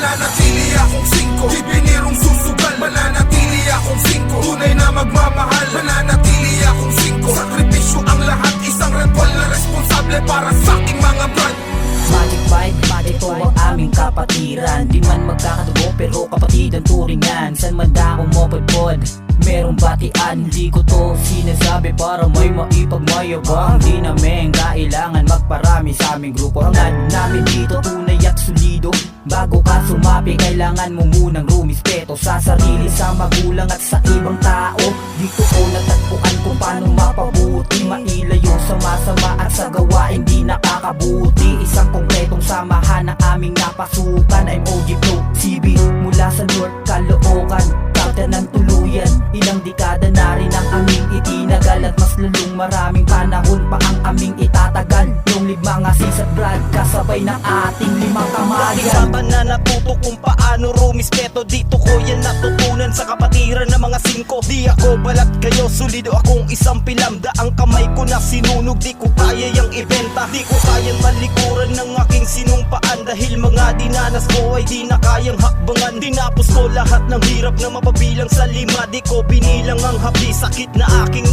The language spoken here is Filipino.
Mananatili akong 5, di binirong susugal. Mananatili akong 5, tunay na magmamahal. Mananatili akong 5, sakripisyo ang lahat. Isang ritual na responsable para sa aking mga brad. Magic vibe, ito ang aming kapatiran. Di man magkakadugo pero kapatid ang turingan. San man ako mo podpod, merong batian. Hindi ko to sinasabi para may maipagmayabang. Di namin kailangan magparami sa aming grupo. Ang namin dito tunay at solido. Bago ka sumapi, kailangan mo munang rumispeto sa sarili, sa magulang at sa ibang tao. Dito ko natagpuan kung paano mapabuti, mailayo sa masama at sa gawain di nakakabuti. Isang kompletong samahan na aming napasukan. I'm OG Pro CB mula sa North Caloocan, Captain ng tuluyan. Ilang dekada na rin ang aming itinagal, at mas lalong maraming panahon pa ang aming itatagal. Yung limang asis at brad, kasabay ng ating limang kamalian. Na natuto kung paano rumispeto. Dito ko yan natutunan sa kapatiran ng mga 5. Di ako balat kayo, solido akong isang pilamda. Ang kamay ko na sinunog, di ko kaya yung ibenta. Di ko kayang talikuran ng aking sinumpaan, dahil mga dinanas ko ay di na kayang hakbangan. Tinapos ko lahat ng hirap na mapabilang sa 5. Di ko binilang ang hapdi, sakit na aking